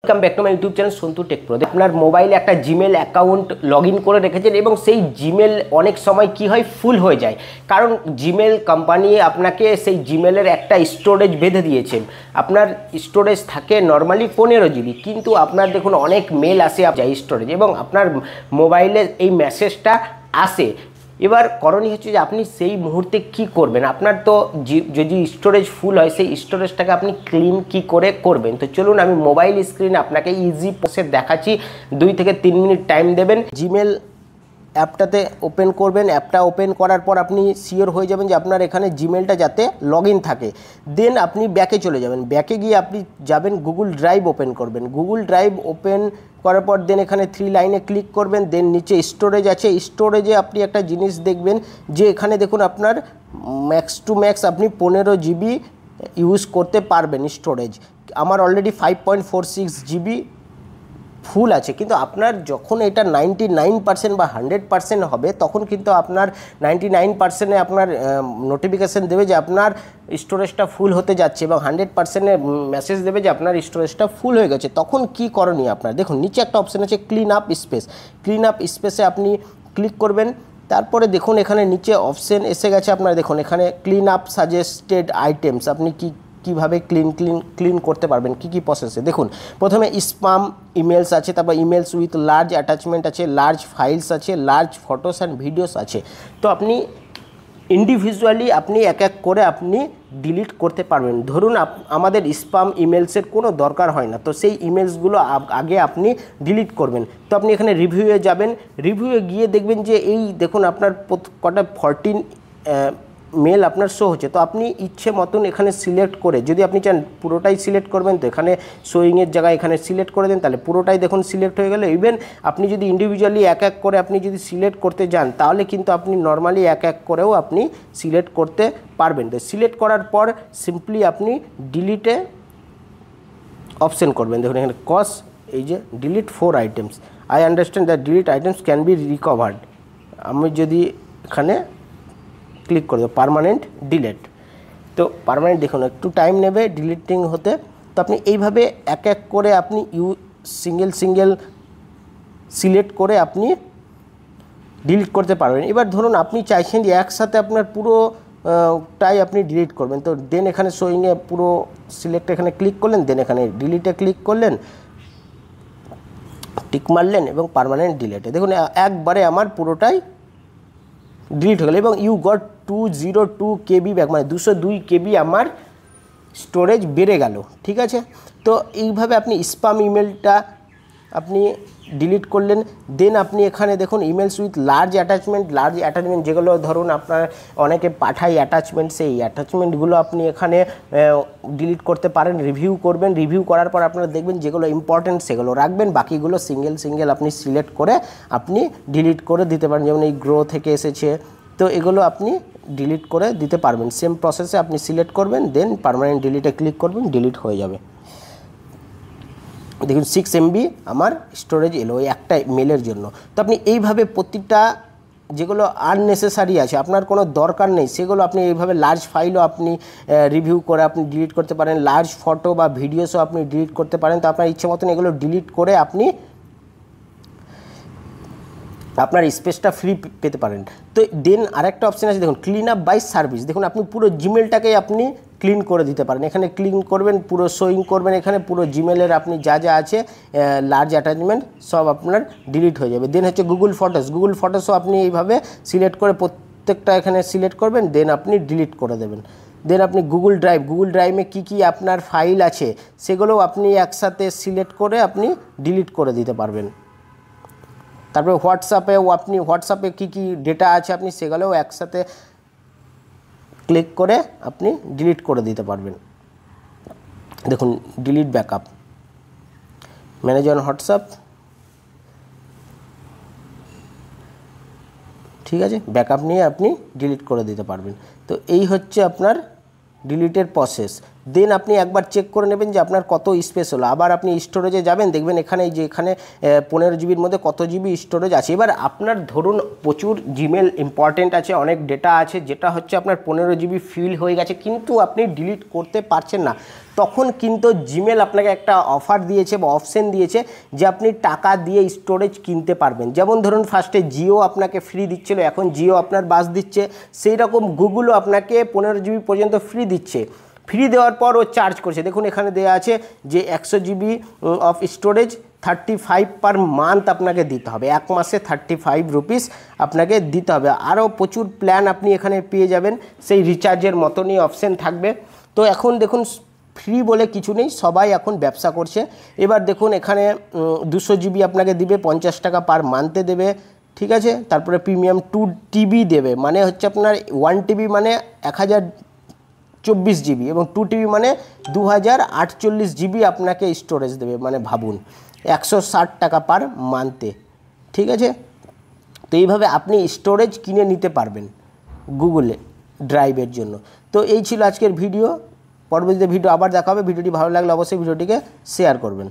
Come back to my YouTube channel Santu tech pro. আপনার মোবাইলে একটা জিমেল অ্যাকাউন্ট লগ ইন করে রেখেছেন এবং সেই জিমেল অনেক সময় কি হয়, ফুল হয়ে যায়। কারণ জিমেল কোম্পানি আপনাকে সেই জিমেলের একটা স্টোরেজ বেঁধে দিয়েছে। আপনার স্টোরেজ থাকে নর্মালি 15 জিবি, কিন্তু আপনার দেখুন অনেক মেল আসে যায় স্টোরেজ এবং আপনার মোবাইলে এই মেসেজটা আসে। এবার করণীয় হচ্ছে যে আপনি সেই মুহূর্তে কি করবেন। আপনার তো যদি স্টোরেজ ফুল হয়, সেই স্টোরেজটাকে আপনি ক্লিন কি করে করবেন। তো চলুন আমি মোবাইল স্ক্রিনে আপনাকে ইজি প্রসেস দেখাচ্ছি। 2 থেকে 3 মিনিট টাইম দেবেন। জিমেল অ্যাপটাতে ওপেন করবেন। অ্যাপটা ওপেন করার পর আপনি শিওর হয়ে যাবেন যে আপনার এখানে জিমেলটা যাতে লগ ইন থাকে। দেন আপনি ব্যাকে চলে যাবেন। ব্যাকে গিয়ে আপনি যাবেন গুগল ড্রাইভ ওপেন করবেন। গুগল ড্রাইভ ওপেন করার পর দেন এখানে 3 লাইনে ক্লিক করবেন। দেন নিচে স্টোরেজ আছে, স্টোরেজে আপনি একটা জিনিস দেখবেন যে এখানে দেখুন আপনার ম্যাক্স টু ম্যাক্স আপনি 15 জিবি ইউজ করতে পারবেন স্টোরেজ। আমার অলরেডি 5.46 জিবি ফুল আছে, কিন্তু আপনার যখন এটা 99% বা 100% হবে তখন কিন্তু আপনার 99%-এ আপনার নোটিফিকেশান দেবে যে আপনার স্টোরেজটা ফুল হতে যাচ্ছে এবং 100%-এ মেসেজ দেবে যে আপনার স্টোরেজটা ফুল হয়ে গেছে। তখন কি করণীয় আপনার, দেখুন নিচে একটা অপশান আছে clean up space. Clean up স্পেসে আপনি ক্লিক করবেন। তারপরে দেখুন এখানে নিচে অপশান এসে গেছে আপনার, দেখুন এখানে ক্লিন আপ সাজেস্টেড আইটেমস। আপনি কীভাবে ক্লিন করতে পারবেন, কি প্রসেসে। দেখুন প্রথমে স্প্যাম ইমেলস আছে, তারপর ইমেলস উইথ লার্জ অ্যাটাচমেন্ট আছে, লার্জ ফাইলস আছে, লার্জ ফটোস অ্যান্ড ভিডিওস আছে। তো আপনি ইন্ডিভিজুয়ালি আপনি এক এক করে আপনি ডিলিট করতে পারবেন। ধরুন আমাদের স্প্যাম ইমেলসের কোনো দরকার হয় না, তো সেই ইমেলসগুলো আগে আপনি ডিলিট করবেন। তো আপনি এখানে রিভিউয়ে যাবেন। রিভিউয়ে গিয়ে দেখবেন যে এই দেখুন আপনার কটা 14 মেল আপনার শো হচ্ছে। তো আপনি ইচ্ছে মতন এখানে সিলেক্ট করে, যদি আপনি চান পুরোটাই সিলেক্ট করবেন, তো এখানে শোয়িংয়ের জায়গায় এখানে সিলেক্ট করে দেন, তাহলে পুরোটাই দেখুন সিলেক্ট হয়ে গেল। ইভেন আপনি যদি ইন্ডিভিজুয়ালি এক এক করে আপনি যদি সিলেক্ট করতে যান, তাহলে কিন্তু আপনি নর্মালি এক এক করেও আপনি সিলেক্ট করতে পারবেন। তো সিলেক্ট করার পর সিম্পলি আপনি ডিলিটে অপশন করবেন। দেখুন এখানে কজ এই যে delete 4 items, I understand that delete items can be recovered. আমি যদি এখানে ক্লিক করে দেবো পার্মানেন্ট ডিলিট, তো পার্মানেন্ট দেখুন একটু টাইম নেবে ডিলিটিং হতে। তো আপনি এইভাবে এক এক করে আপনি সিঙ্গেল সিলেক্ট করে আপনি ডিলিট করতে পারবেন। এবার ধরুন আপনি চাইছেন যে একসাথে আপনার পুরোটাই আপনি ডিলিট করবেন, তো দেন এখানে শোয়িংয়ে পুরো সিলেক্ট এখানে ক্লিক করলেন, দেন এখানে ডিলিটে ক্লিক করলেন, টিক মারলেন এবং পার্মানেন্ট ডিলিটে দেখুন একবারে আমার পুরোটাই ডিলিট হয়ে গেল এবং ইউ গট 202 কেবি ব্যাক, মানে 202 কেবি আমার স্টোরেজ বেড়ে গেল। ঠিক আছে, তো এইভাবে আপনি স্প্যাম ইমেলটা আপনি ডিলিট করলেন। দেন আপনি এখানে দেখুন ইমেলস উইথ লার্জ অ্যাটাচমেন্ট যেগুলো ধরুন আপনার অনেকে পাঠায় অ্যাটাচমেন্ট, সেই অ্যাটাচমেন্টগুলো আপনি এখানে ডিলিট করতে পারেন। রিভিউ করবেন, রিভিউ করার পর আপনারা দেখবেন যেগুলো ইম্পর্টেন্ট সেগুলো রাখবেন, বাকিগুলো সিঙ্গেল আপনি সিলেক্ট করে আপনি ডিলিট করে দিতে পারেন। যেমন এই গ্রো থেকে এসেছে, তো এগুলো আপনি ডিলিট করে দিতে পারবেন। সেম প্রসেসে আপনি সিলেক্ট করবেন, দেন পার্মানেন্ট ডিলিটে ক্লিক করবেন, ডিলিট হয়ে যাবে। দেখুন 6 MB আমার স্টোরেজ এলো ওই একটা মেলের জন্য। তো আপনি এইভাবে প্রতিটা যেগুলো আননেসেসারি আছে, আপনার কোনো দরকার নেই, সেগুলো আপনি এইভাবে লার্জ ফাইলও আপনি রিভিউ করে আপনি ডিলিট করতে পারেন, লার্জ ফটো বা ভিডিওসও আপনি ডিলিট করতে পারেন। তো আপনার ইচ্ছে মতন এগুলো ডিলিট করে আপনি আপনার স্পেসটা ফ্রি পেতে পারেন। তো দেন আরেকটা অপশান আছে দেখুন ক্লিন আপ বাই সার্ভিস। দেখুন আপনি পুরো জিমেলটাকেই আপনি ক্লিন করে দিতে পারেন। এখানে ক্লিন করবেন, পুরো শোয়িং করবেন, এখানে পুরো জিমেলের আপনি যা আছে লার্জ অ্যাটাচমেন্ট সব আপনার ডিলিট হয়ে যাবে। দেন হচ্ছে গুগল ফটোসও আপনি এইভাবে সিলেক্ট করে প্রত্যেকটা এখানে সিলেক্ট করবেন, দেন আপনি ডিলিট করে দেবেন। দেন আপনি গুগল ড্রাইভে কী আপনার ফাইল আছে সেগুলোও আপনি একসাথে সিলেক্ট করে আপনি ডিলিট করে দিতে পারবেন। তারপরে হোয়াটসঅ্যাপে কী ডেটা আছে আপনি সেগুলোও একসাথে ক্লিক করে আপনি ডিলিট করে দিতে পারবেন। দেখুন delete backup, manage on WhatsApp, ঠিক আছে, ব্যাকআপ নিয়ে আপনি ডিলিট করে দিতে পারবেন। তো এই হচ্ছে আপনার ডিলিটের প্রসেস। দেন আপনি একবার চেক করে নেবেন যে আপনার কত স্পেস হলো। আবার আপনি স্টোরেজে যাবেন, দেখবেন এখানে যে এখানে 15 জিবির মধ্যে কত জিবি স্টোরেজ আছে। এবার আপনার ধরুন প্রচুর জিমেল ইম্পর্টেন্ট আছে, অনেক ডেটা আছে, যেটা হচ্ছে আপনার 15 জিবি ফিল হয়ে গেছে কিন্তু আপনি ডিলিট করতে পারছেন না, তখন কিন্তু জিমেল আপনাকে একটা অফার দিয়েছে বা অপশন দিয়েছে যে আপনি টাকা দিয়ে স্টোরেজ কিনতে পারবেন। যেমন ধরুন ফার্স্টে জিও আপনাকে ফ্রি দিচ্ছিল, এখন জিও আপনার বাস দিচ্ছে, সেই রকম গুগলও আপনাকে 15 জিবি পর্যন্ত ফ্রি দিচ্ছে। ফ্রি দেওয়ার পর ও চার্জ করছে, দেখুন এখানে দেওয়া আছে যে 100 GB of storage 35 per month আপনাকে দিতে হবে, এক মাসে 35 রুপিস আপনাকে দিতে হবে। আরও প্রচুর প্ল্যান আপনি এখানে পেয়ে যাবেন, সেই রিচার্জের মতনই অপশান থাকবে। তো এখন দেখুন ফ্রি বলে কিছু নেই, সবাই এখন ব্যবসা করছে। এবার দেখুন এখানে 200 জিবি আপনাকে দিবে, 50 টাকা পার মান্থে দেবে, ঠিক আছে। তারপরে প্রিমিয়াম 2 টিবি দেবে, মানে হচ্ছে আপনার 1 টিবি মানে 1024 জিবি এবং 2 টিবি মানে 2048 জিবি আপনাকে স্টোরেজ দেবে, মানে ভাবুন 160 টাকা পার মান্থে, ঠিক আছে। তো এইভাবে আপনি স্টোরেজ কিনে নিতে পারবেন গুগলে ড্রাইভের জন্য। তো এই ছিল আজকের ভিডিও, পরবর্তীতে ভিডিও আবার দেখা হবে। ভিডিওটি ভালো লাগলে অবশ্যই ভিডিওটিকে শেয়ার করবেন।